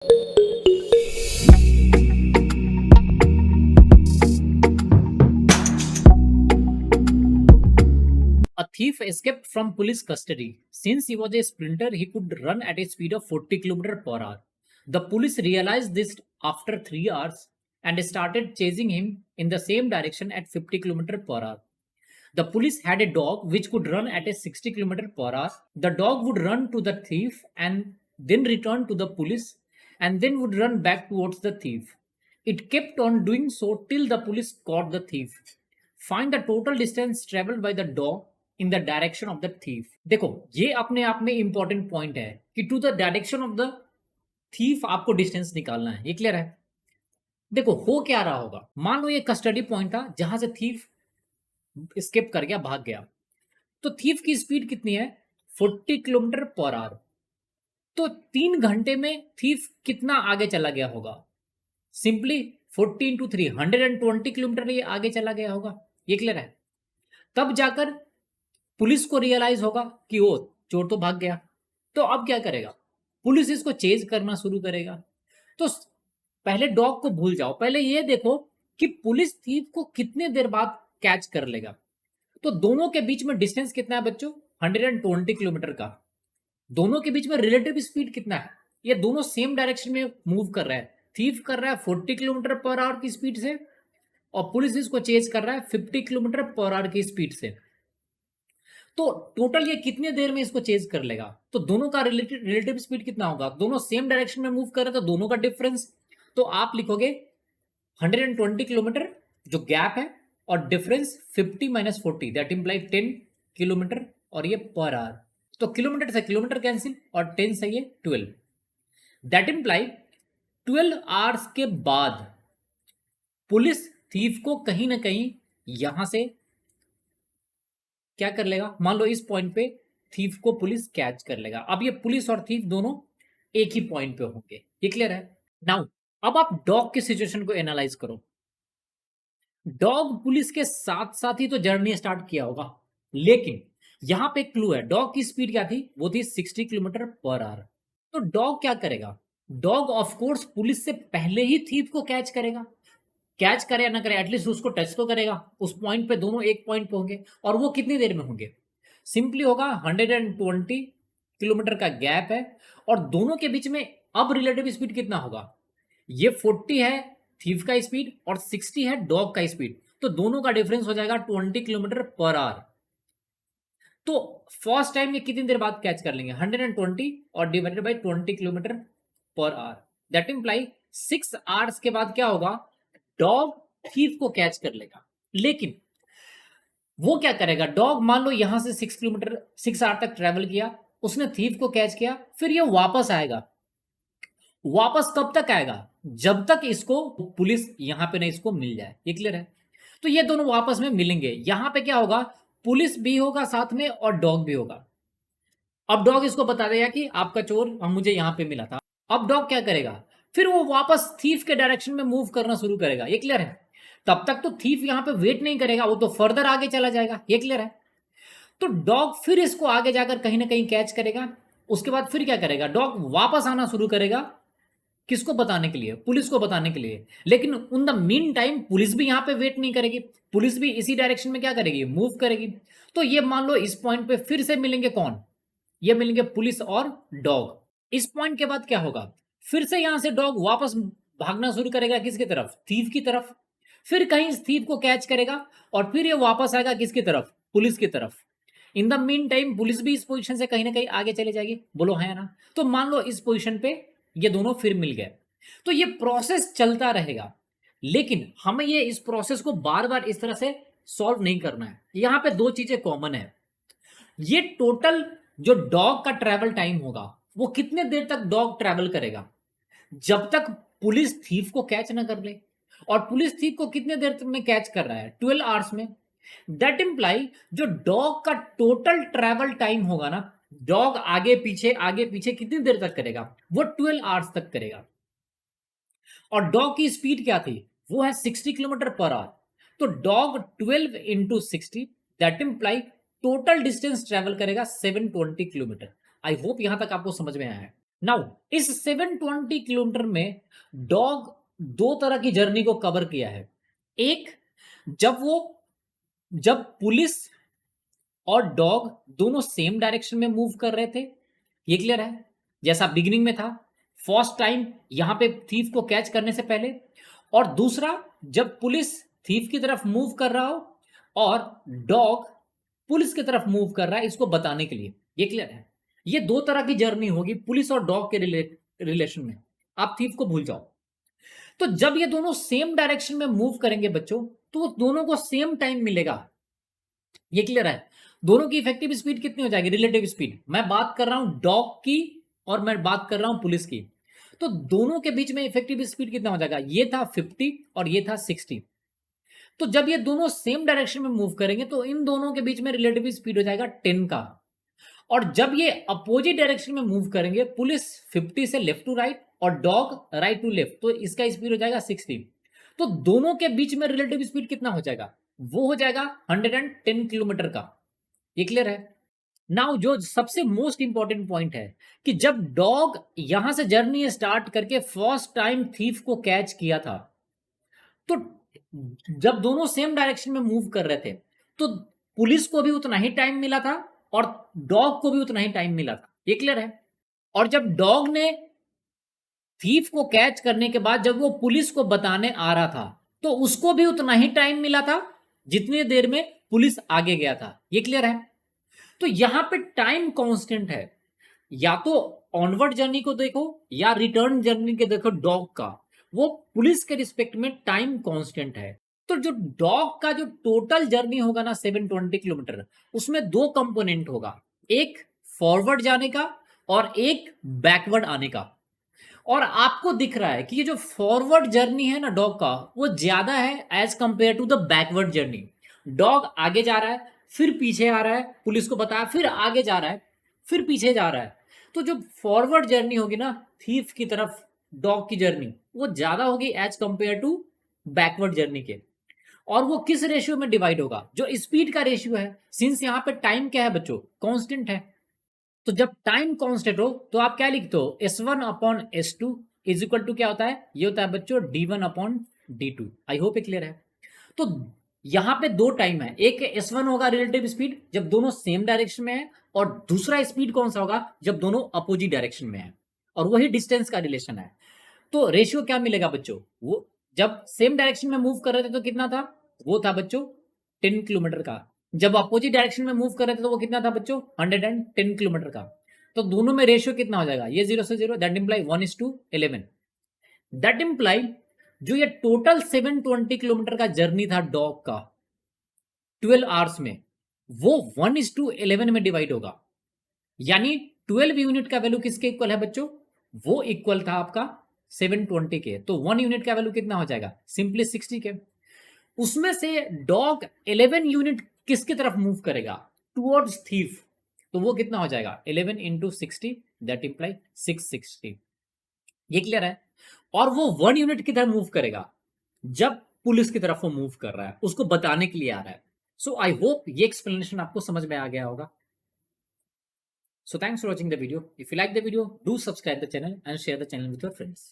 A thief escaped from police custody. Since he was a sprinter, he could run at a speed of 40 km per hour. The police realized this after 3 hours and started chasing him in the same direction at 50 km per hour. The police had a dog which could run at a 60 km per hour. The dog would run to the thief and then return to the police and then would run back towards the thief. It kept on doing so till the police caught the thief. Find the total distance traveled by the dog in the direction of the thief. देखो ये अपने आप में important point है कि to the direction of the thief आपको distance निकालना है। ये क्लियर है? देखो हो क्या रहा होगा, मान लो ये कस्टडी पॉइंट था जहां से थीफ स्केप कर गया, भाग गया। तो थीफ की स्पीड कितनी है? 40 किलोमीटर पर आवर। तो 3 घंटे में थीफ कितना आगे चला गया होगा? सिंपली 40 इंटू 3 120 किलोमीटर ये आगे चला गया होगा। ये क्लियर है? तब जाकर पुलिस को रियलाइज होगा कि वो चोर तो भाग गया। तो अब क्या करेगा? पुलिस इसको चेज करना शुरू करेगा। तो पहले डॉग को भूल जाओ, पहले ये देखो कि पुलिस थीफ को कितने देर बाद कैच कर लेगा। तो दोनों के बीच में डिस्टेंस कितना है बच्चों? 120 किलोमीटर का। दोनों के बीच में रिलेटिव स्पीड कितना है? ये दोनों सेम डायरेक्शन में मूव कर रहा है। थीफ कर रहा है 40 किलोमीटर पर आवर की स्पीड से और पुलिस इसको चेज कर रहा है 50 किलोमीटर पर आवर की स्पीड से। तो टोटल ये कितने देर में इसको चेज कर लेगा? तो दोनों का रिलेटिव स्पीड कितना होगा? दोनों सेम डायरेक्शन में मूव कर रहे हैं तो दोनों का डिफरेंस, तो आप लिखोगे 120 किलोमीटर जो गैप है और difference 50 minus 40 that imply 10 kilometre और ये पर आवर। तो किलोमीटर से किलोमीटर कैंसिल और 10 से ये 12 दैट इंप्लाई 12 आवर्स के बाद पुलिस थीफ को कहीं ना कहीं यहां से क्या कर लेगा? मान लो इस पॉइंट पे थीफ को पुलिस कैच कर लेगा। अब ये पुलिस और थीफ दोनों एक ही पॉइंट पे होंगे। ये क्लियर है? नाउ अब आप डॉग की सिचुएशन को एनालाइज करो। डॉग पुलिस के साथ साथ ही तो जर्नी स्टार्ट किया होगा, लेकिन यहां पे क्लू है। डॉग की स्पीड क्या थी? वो थी 60 किलोमीटर पर आवर। तो डॉग क्या करेगा? डॉग ऑफ कोर्स पुलिस से पहले ही थीफ को कैच करेगा। कैच करे या ना करे, एटलीस्ट उसको टच तो करेगा। उस पॉइंट पे दोनों एक पॉइंट पे होंगे और वो कितनी देर में होंगे? सिंपली होगा 120 किलोमीटर का गैप है और दोनों के बीच में अब रिलेटिव स्पीड कितना होगा? ये 40 है थीफ का स्पीड और 60 है डॉग का स्पीड, तो दोनों का डिफरेंस हो जाएगा 20 किलोमीटर पर आवर। तो फर्स्ट टाइम ये कितनी देर बाद कैच कर लेंगे? 120 और divided by 20 kilometre per our that imply 6 hours के बाद क्या होगा? डॉग थीफ को कैच कर लेगा। लेकिन वो क्या करेगा? डॉग मान लो यहां से 6 आवर तक ट्रेवल किया, उसने थीफ को कैच किया, फिर ये वापस आएगा। वापस कब तक आएगा? जब तक इसको पुलिस यहां पे नहीं इसको मिल जाए। ये क्लियर है? तो ये दोनों आपस में मिलेंगे। यहां पे क्या होगा? पुलिस भी होगा साथ में और डॉग भी होगा। अब डॉग इसको बता देगा कि आपका चोर मुझे यहां पे मिला था। अब डॉग क्या करेगा? फिर वो वापस थीफ के डायरेक्शन में मूव करना शुरू करेगा। ये क्लियर है? तब तक तो थीफ यहां पे वेट नहीं करेगा, वो तो फर्दर आगे चला जाएगा। ये क्लियर है? तो डॉग फिर इसको आगे जाकर कहीं ना कहीं कैच करेगा। उसके बाद फिर क्या करेगा? डॉग वापस आना शुरू करेगा। किसको बताने के लिए? पुलिस को बताने के लिए। लेकिन उन द मीन टाइम पुलिस भी यहां पे वेट नहीं करेगी, पुलिस भी इसी डायरेक्शन में क्या करेगी? मूव करेगी। तो ये मान लो इस पॉइंट पे फिर से मिलेंगे कौन? ये मिलेंगे पुलिस और डॉग। इस पॉइंट के बाद क्या होगा? फिर से यहां से डॉग वापस भागना शुरू करेगा। किसकी तरफ? थीफ की तरफ। फिर कहीं इस थीफ को कैच करेगा और फिर ये वापस आएगा किसकी तरफ? पुलिस की तरफ। In the mean time police भी इस पोजीशन से कहीं ना कहीं आगे चले जाएगी। बोलो है ना? तो मान लो इस पोजीशन पे ये दोनों फिर मिल गए। तो ये प्रोसेस चलता रहेगा, लेकिन हमें ये इस प्रोसेस को बार बार इस तरह से सॉल्व नहीं करना है। यहां पे दो चीजें कॉमन है। ये टोटल जो डॉग का ट्रैवल टाइम होगा वो कितने देर तक डॉग ट्रैवल करेगा? जब तक पुलिस थीफ को कैच ना कर ले। और पुलिस थीफ को कितने देर तक में कैच कर रहा है? 12 आवर्स में। दैट इंप्लाई जो डॉग का टोटल ट्रैवल टाइम होगा ना, डॉग आगे पीछे कितनी देर तक करेगा? वो 12 आवर्स तक करेगा। और डॉग की स्पीड क्या थी? वो है 60 किलोमीटर पर आवर। तो dog 12 into 60 that imply total distance travel करेगा 720 किलोमीटर। आई होप यहां तक आपको समझ में आया है। नाउ इस 720 किलोमीटर में डॉग दो तरह की जर्नी को कवर किया है। एक, जब पुलिस और डॉग दोनों सेम डायरेक्शन में मूव कर रहे थे, ये क्लियर है, जैसा बिगिनिंग में था, फर्स्ट टाइम यहां पे थीफ को कैच करने से पहले, और दूसरा जब पुलिस थीफ की तरफ मूव कर रहा हो और डॉग पुलिस की तरफ मूव कर रहा है इसको बताने के लिए, ये क्लियर है। ये दो तरह की जर्नी होगी पुलिस और डॉग के रिलेशन में, आप थीफ को भूल जाओ। तो जब ये दोनों सेम डायरेक्शन में मूव करेंगे बच्चों, तो दोनों को सेम टाइम मिलेगा, ये क्लियर है। दोनों की इफेक्टिव स्पीड कितनी हो जाएगी, रिलेटिव स्पीड, मैं बात कर रहा हूं डॉग की और मैं बात कर रहा हूं पुलिस की। तो दोनों के बीच में इफेक्टिव स्पीड कितना हो जाएगा, ये था 50 और ये था 60। तो जब ये दोनों सेम डायरेक्शन में मूव करेंगे तो इन दोनों के बीच में रिलेटिव स्पीड हो जाएगा 10 का। और जब ये अपोजिट डायरेक्शन में मूव करेंगे, पुलिस 50 से लेफ्ट टू राइट और डॉग राइट टू लेफ्ट, तो इसका स्पीड हो जाएगा 60। तो दोनों के बीच में रिलेटिव स्पीड कितना हो जाएगा, वो हो जाएगा 110 किलोमीटर का, ये क्लियर है। नाउ जो सबसे मोस्ट इंपॉर्टेंट पॉइंट है कि जब डॉग यहां से जर्नी स्टार्ट करके फर्स्ट टाइम थीफ को कैच किया था, तो जब दोनों सेम डायरेक्शन में मूव कर रहे थे तो पुलिस को भी उतना ही टाइम मिला था और डॉग को भी उतना ही टाइम मिला था, ये क्लियर है। और जब डॉग ने थीफ को कैच करने के बाद जब वो पुलिस को बताने आ रहा था तो उसको भी उतना ही टाइम मिला था जितनी देर में पुलिस आगे गया था, ये क्लियर है। तो यहां पे टाइम कांस्टेंट है, या तो ऑनवर्ड जर्नी को देखो या रिटर्न जर्नी के देखो डॉग का, वो पुलिस के रिस्पेक्ट में टाइम कांस्टेंट है। तो जो डॉग का जो टोटल जर्नी होगा ना 720 किलोमीटर, उसमें दो कंपोनेंट होगा, एक फॉरवर्ड जाने का और एक बैकवर्ड आने का। और आपको दिख रहा है कि ये जो फॉरवर्ड जर्नी है ना डॉग का, वो ज्यादा है as compare to the backward journey. Dog आगे जा रहा है, फिर पीछे आ रहा है, पुलिस को बताया, फिर आगे जा रहा है, फिर पीछे जा रहा है। तो जो फॉरवर्ड जर्नी होगी ना थीफ की तरफ, डॉग की जर्नी वो ज्यादा होगी as compare to backward journey के। और वो किस रेशियो में डिवाइड होगा, जो स्पीड का रेशियो है, सिंस यहाँ पे टाइम क्या है बच्चों, कांस्टेंट है। तो जब टाइम कांस्टेंट हो तो आप क्या लिखते हो, S1 upon S2 is equal to क्या होता है, ये होता है बच्चों D1 upon D2। I hope ये क्लियर है। तो यहां पे दो टाइम है, एक S1 होगा रिलेटिव स्पीड जब दोनों सेम डायरेक्शन में है, और दूसरा स्पीड कौन सा होगा जब दोनों अपोजिट डायरेक्शन में है, और वही डिस्टेंस का रिलेशन है। तो रेशियो क्या मिलेगा बच्चों, वो जब सेम डायरेक्शन में मूव कर रहे थे तो कितना था, वो था बच्चों 10 किलोमीटर का। जब अपोजिट डायरेक्शन में मूव कर रहे थे तो वो कितना था बच्चों, 110 किलोमीटर का। तो दोनों में रेशियो कितना हो जाएगा, ये 0 से 0, दैट इंप्लाई 1:11। दैट इंप्लाई जो ये टोटल 720 किलोमीटर का जर्नी था डॉग का 12 आवर्स में, वो 1:11 में डिवाइड होगा। यानी 12 यूनिट का वैल्यू किसके इक्वल है बच्चों, वो इक्वल था आपका 720 के। तो 1 यूनिट का वैल्यू कितना हो जाएगा, सिंपली 60 के। उसमें से डॉग 11 यूनिट किसकी तरफ मूव करेगा, टुवर्ड्स थीफ। तो वो कितना हो जाएगा 11 इंटू 60, दैट इंप्लाई 660, ये क्लियर है। और वो 1 यूनिट की तरफ मूव करेगा जब पुलिस की तरफ वो मूव कर रहा है, उसको बताने के लिए आ रहा है। सो आई होप ये एक्सप्लेनेशन आपको समझ में आ गया होगा। So thanks for watching the video. If you like the video, do subscribe the channel and share the channel with your friends.